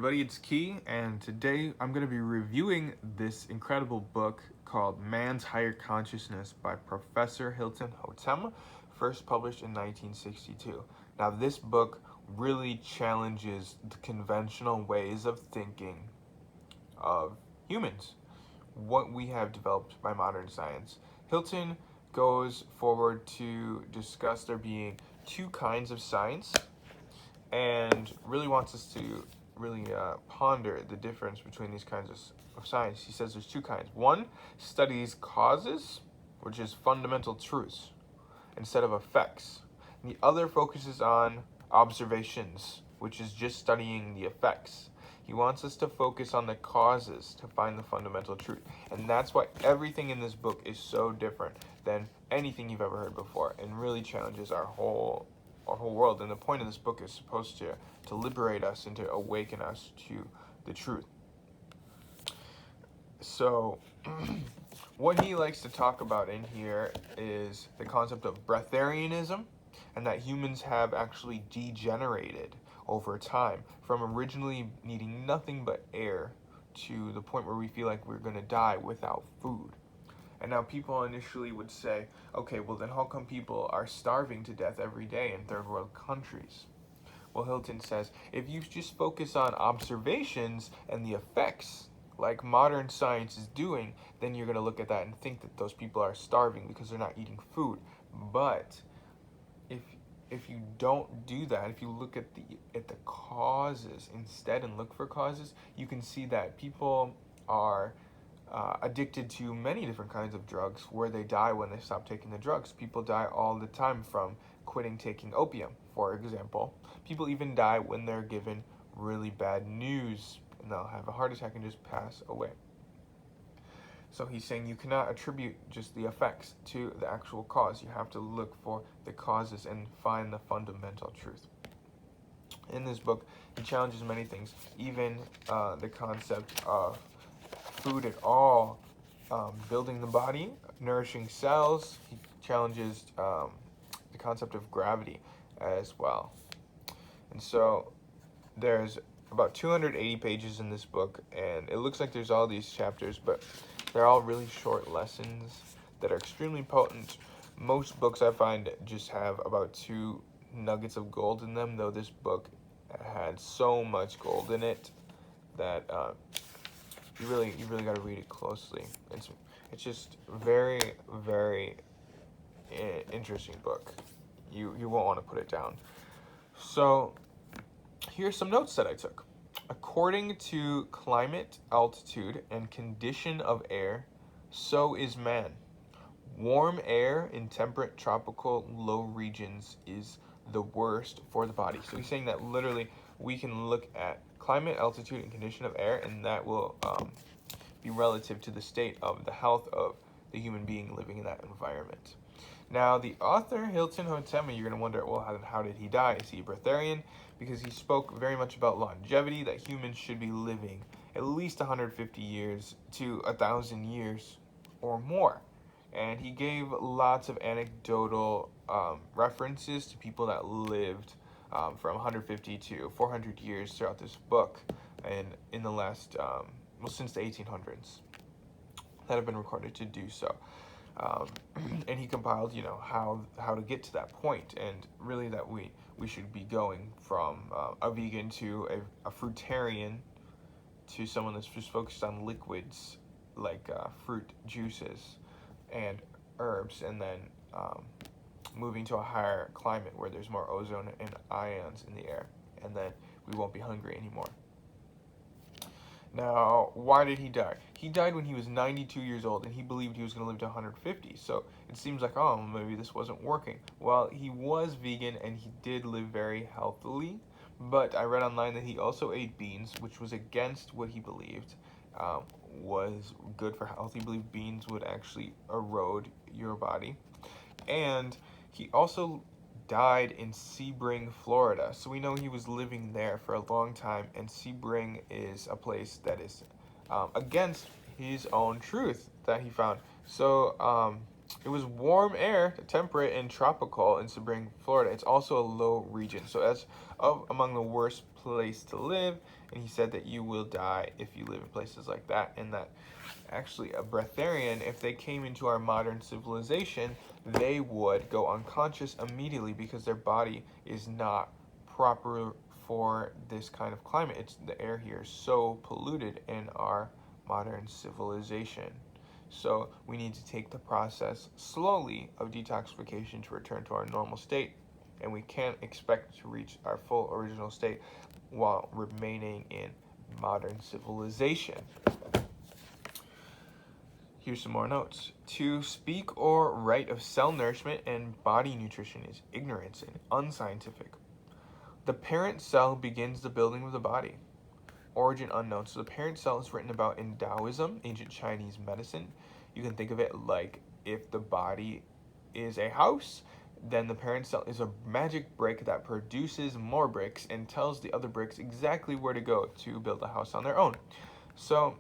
everybody, it's Key, and today I'm going to be reviewing this incredible book called Man's Higher Consciousness by Professor Hilton Hotema, first published in 1962. Now, this book really challenges the conventional ways of thinking of humans, what we have developed by modern science. Hilton goes forward to discuss there being two kinds of science and really wants us to really ponder the difference between these kinds of science. He says there's two kinds. One studies causes, which is fundamental truths, instead of effects. And the other focuses on observations, which is just studying the effects. He wants us to focus on the causes to find the fundamental truth. And that's why everything in this book is so different than anything you've ever heard before, and really challenges our whole world. And the point of this book is supposed to liberate us and to awaken us to the truth. So what he likes to talk about in here is the concept of breatharianism, and that humans have actually degenerated over time from originally needing nothing but air to the point where we feel like we're going to die without food. And now people initially would say, okay, well then how come people are starving to death every day in third world countries? Well, Hilton says, if you just focus on observations and the effects, like modern science is doing, then you're going to look at that and think that those people are starving because they're not eating food. But if you don't do that, if you look at the causes instead and look for causes, you can see that people are addicted to many different kinds of drugs where they die when they stop taking the drugs. People die all the time from quitting taking opium, for example. People even die when they're given really bad news, and they'll have a heart attack and just pass away. So he's saying you cannot attribute just the effects to the actual cause. You have to look for the causes and find the fundamental truth. In this book, he challenges many things, even the concept of food at all, building the body, nourishing cells. He challenges the concept of gravity as well. And so there's about 280 pages in this book, and it looks like there's all these chapters, but they're all really short lessons that are extremely potent. Most books I find just have about 2 nuggets of gold in them, though this book had so much gold in it that you really got to read it closely. It's just very, very interesting book. You won't want to put it down. So here's some notes that I took. According to climate, altitude, and condition of air, so is man. Warm air in temperate, tropical, low regions is the worst for the body. So he's saying that literally we can look at climate, altitude, and condition of air, and that will be relative to the state of the health of the human being living in that environment. Now, the author, Hilton Hotema, you're going to wonder, well, how did he die? Is he a breatharian? Because he spoke very much about longevity, that humans should be living at least 150 years to 1,000 years or more. And he gave lots of anecdotal references to people that lived from 150 to 400 years throughout this book, and in the last, since the 1800s, that have been recorded to do so. And he compiled, how to get to that point, and really that we should be going from a vegan to a fruitarian to someone that's just focused on liquids like fruit juices and herbs, and then moving to a higher climate where there's more ozone and ions in the air, and then we won't be hungry anymore. Now, why did he die? He died when he was 92 years old, and he believed he was going to live to 150. So it seems like, oh, maybe this wasn't working. Well, he was vegan, and he did live very healthily. But I read online that he also ate beans, which was against what he believed was good for health. He believed beans would actually erode your body. And he also died in Sebring, Florida. So we know he was living there for a long time, and Sebring is a place that is against his own truth that he found. So It was warm air, temperate and tropical in Sebring, Florida. It's also a low region, so as of among the worst place to live. And he said that you will die if you live in places like that, and that actually a breatharian, if they came into our modern civilization, they would go unconscious immediately because their body is not proper for this kind of climate. It's the air here is so polluted in our modern civilization. So we need to take the process slowly of detoxification to return to our normal state, and we can't expect to reach our full original state while remaining in modern civilization. Here's some more notes. To speak or write of cell nourishment and body nutrition is ignorance and unscientific. The parent cell begins the building of the body. Origin unknown. So the parent cell is written about in Taoism, ancient Chinese medicine. You can think of it like if the body is a house, then the parent cell is a magic brick that produces more bricks and tells the other bricks exactly where to go to build a house on their own. So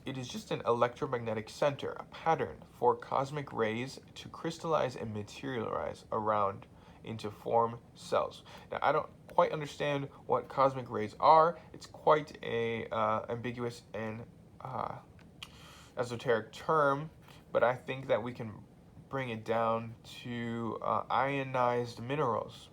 it is just an electromagnetic center, a pattern for cosmic rays to crystallize and materialize around into form cells. Now, I don't quite understand what cosmic rays are. It's quite a ambiguous and esoteric term, but I think that we can bring it down to ionized minerals,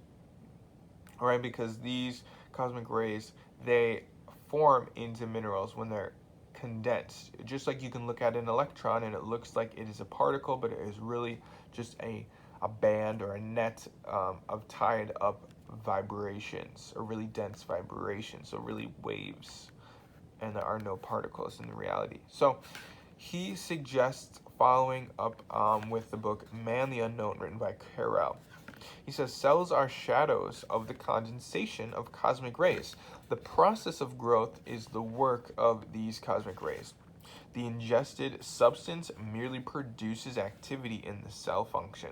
all right? Because these cosmic rays, they form into minerals when they're condensed. Just like you can look at an electron and it looks like it is a particle, but it is really just a band or a net of tied up vibrations, or really dense vibrations, so really waves, and there are no particles in reality. So he suggests following up with the book Man the Unknown, written by Carell. He says cells are shadows of the condensation of cosmic rays. The process of growth is the work of these cosmic rays. The ingested substance merely produces activity in the cell function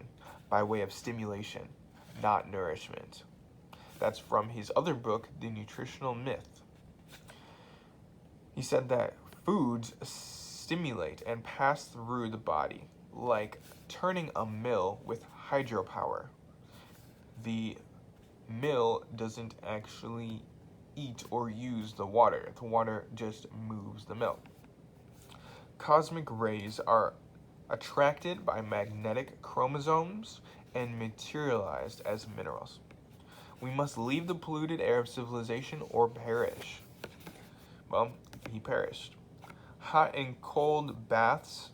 by way of stimulation, not nourishment. That's from his other book, The Nutritional Myth. He said that foods stimulate and pass through the body, like turning a mill with hydropower. The mill doesn't actually eat or use the water just moves the mill. Cosmic rays are attracted by magnetic chromosomes and materialized as minerals. We must leave the polluted air of civilization or perish. Well, he perished. Hot and cold baths,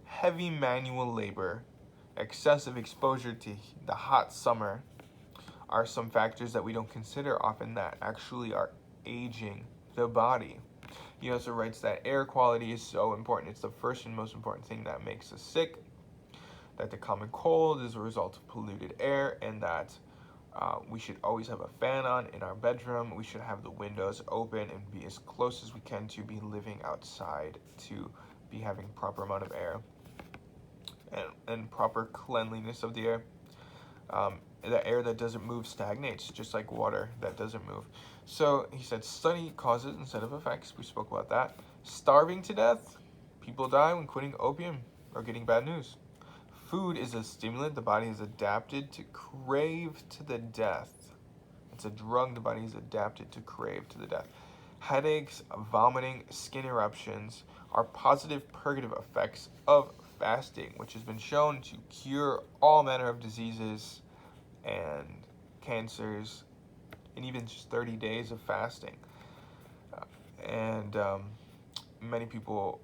heavy manual labor, excessive exposure to the hot summer are some factors that we don't consider often that actually are aging the body. He also writes that air quality is so important. It's the first and most important thing that makes us sick, that the common cold is a result of polluted air, and that we should always have a fan on in our bedroom. We should have the windows open and be as close as we can to be living outside, to be having proper amount of air and proper cleanliness of the air. The air that doesn't move stagnates, just like water that doesn't move. So he said study causes instead of effects. We spoke about that. Starving to death. People die when quitting opium or getting bad news. Food is a stimulant the body is adapted to crave to the death. It's a drug the body is adapted to crave to the death. Headaches, vomiting, skin eruptions are positive purgative effects of fasting, which has been shown to cure all manner of diseases and cancers in even just 30 days of fasting. And many people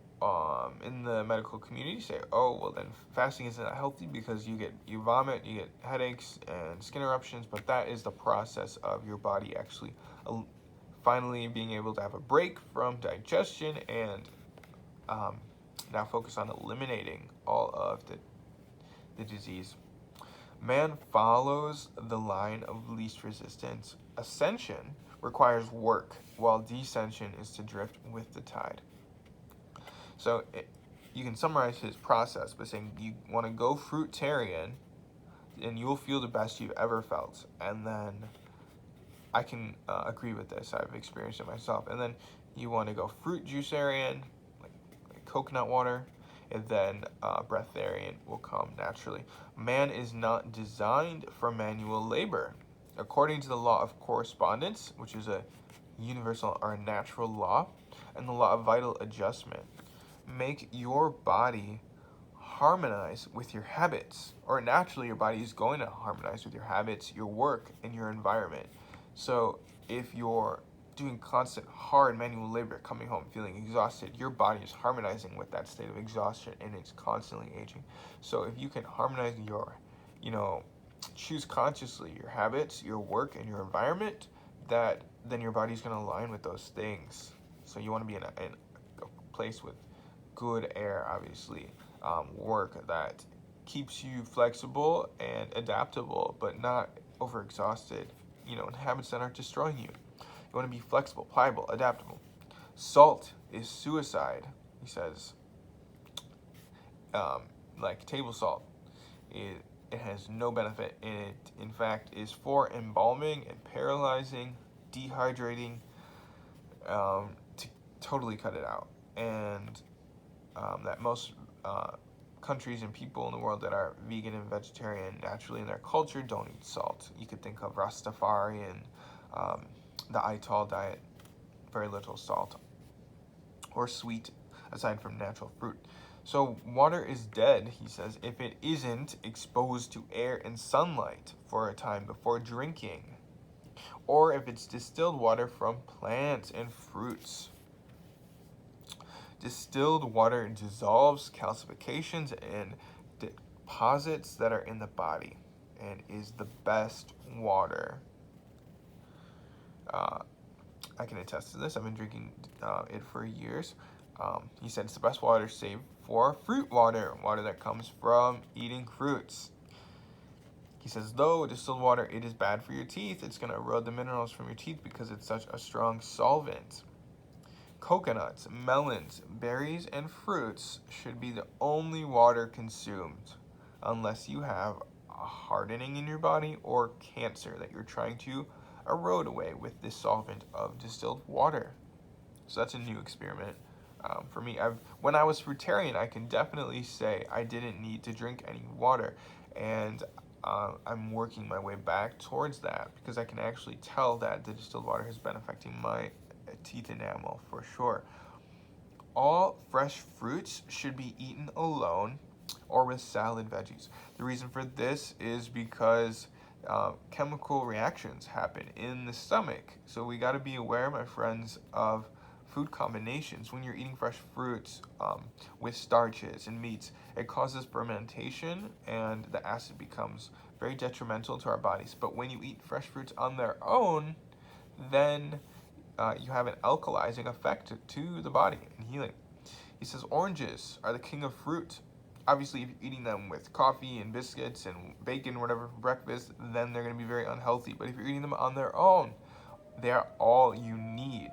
in the medical community say, oh, well then fasting isn't healthy because you vomit, you get headaches and skin eruptions, but that is the process of your body actually finally being able to have a break from digestion and now focus on eliminating all of the disease. Man follows the line of least resistance. Ascension requires work, while descension is to drift with the tide. So you can summarize his process by saying you want to go fruitarian, and you will feel the best you've ever felt. And then I can agree with this. I've experienced it myself. And then you want to go fruit juicearian, like coconut water. and then breatharian will come naturally. Man is not designed for manual labor. According to the law of correspondence, which is a universal or a natural law, and the law of vital adjustment, make your body harmonize with your habits, or naturally your body is going to harmonize with your habits, your work, and your environment. So if you're doing constant hard manual labor, coming home feeling exhausted, your body is harmonizing with that state of exhaustion, and it's constantly aging. So if you can harmonize your, choose consciously your habits, your work, and your environment, that then your body's going to align with those things. So you want to be in a place with good air, obviously, work that keeps you flexible and adaptable, but not overexhausted, and habits that aren't destroying you. You want to be flexible, pliable, adaptable. Salt is suicide, he says. Like table salt, it has no benefit. It, in fact, is for embalming and paralyzing, dehydrating, to totally cut it out. And that most countries and people in the world that are vegan and vegetarian naturally in their culture don't eat salt. You could think of Rastafarian, the Ital diet, very little salt or sweet aside from natural fruit. So water is dead, he says, if it isn't exposed to air and sunlight for a time before drinking, or if it's distilled water from plants and fruits. Distilled water dissolves calcifications and deposits that are in the body and is the best water. I can attest to this. I've been drinking it for years. He said it's the best water saved for fruit water that comes from eating fruits. He says, though distilled water, it is bad for your teeth. It's going to erode the minerals from your teeth because it's such a strong solvent. Coconuts, melons, berries, and fruits should be the only water consumed unless you have a hardening in your body or cancer that you're trying to erode away with this solvent of distilled water. So that's a new experiment for me. When I was fruitarian, I can definitely say I didn't need to drink any water, and I'm working my way back towards that because I can actually tell that the distilled water has been affecting my teeth enamel for sure. All fresh fruits should be eaten alone or with salad veggies. The reason for this is because chemical reactions happen in the stomach. So we got to be aware, my friends, of food combinations. When you're eating fresh fruits with starches and meats, it causes fermentation and the acid becomes very detrimental to our bodies. But when you eat fresh fruits on their own, then you have an alkalizing effect to the body and healing. He says oranges are the king of fruit. Obviously, if you're eating them with coffee and biscuits and bacon, whatever, for breakfast, then they're going to be very unhealthy. But if you're eating them on their own, they are all you need.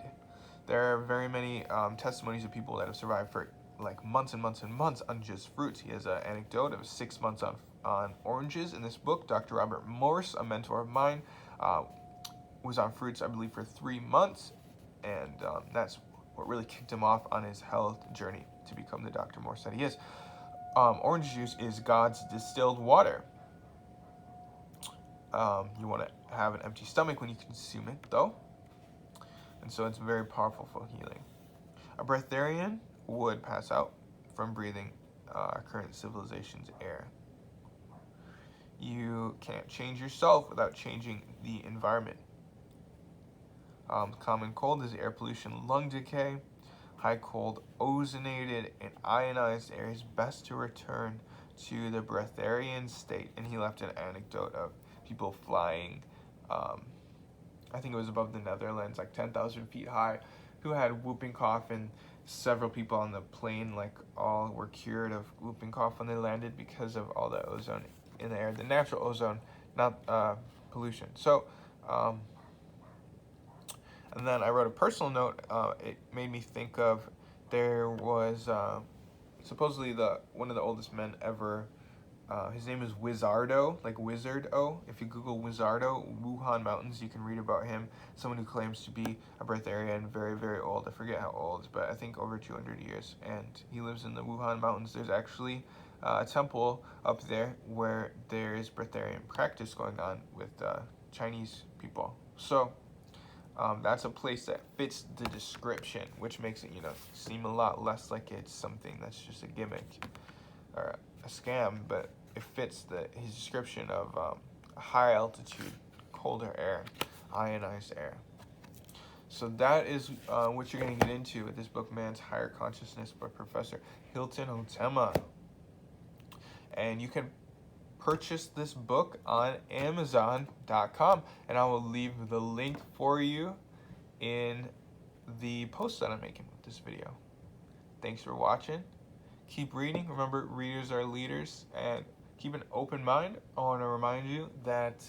There are very many testimonies of people that have survived for like months and months and months on just fruits. He has an anecdote of 6 months on oranges in this book. Dr. Robert Morse, a mentor of mine, was on fruits, I believe, for 3 months, and that's what really kicked him off on his health journey to become the Dr. Morse that he is. Orange juice is God's distilled water. You want to have an empty stomach when you consume it, though, and so it's very powerful for healing. A breatharian would pass out from breathing our current civilization's air. You can't change yourself without changing the environment. Common cold is air pollution, lung decay. High cold, ozonated, and ionized air is best to return to the breatharian state. And he left an anecdote of people flying, I think it was above the Netherlands, like 10,000 feet high, who had whooping cough, and several people on the plane, like, all were cured of whooping cough when they landed because of all the ozone in the air, the natural ozone, not pollution. So, and then I wrote a personal note. It made me think of, there was supposedly one of the oldest men ever His name is Wizardo, like Wizard-O. If you Google Wizardo, Wuhan Mountains, you can read about him. Someone who claims to be a breatharian, very, very old. I forget how old, but I think over 200 years. And he lives in the Wuhan Mountains. There's actually a temple up there where there is breatharian practice going on with Chinese people. So that's a place that fits the description, which makes it, seem a lot less like it's something that's just a gimmick or a scam, but it fits his description of high altitude, colder air, ionized air. So that is what you're going to get into with this book, Man's Higher Consciousness by Professor Hilton Hotema. And you can purchase this book on Amazon.com, and I will leave the link for you in the post that I'm making with this video. Thanks for watching. Keep reading. Remember, readers are leaders, and keep an open mind. I want to remind you that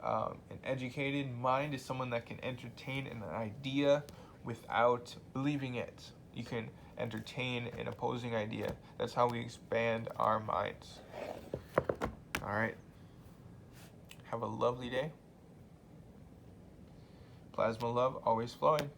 an educated mind is someone that can entertain an idea without believing it. You can entertain an opposing idea. That's how we expand our minds. All right. Have a lovely day. Plasma love always flowing.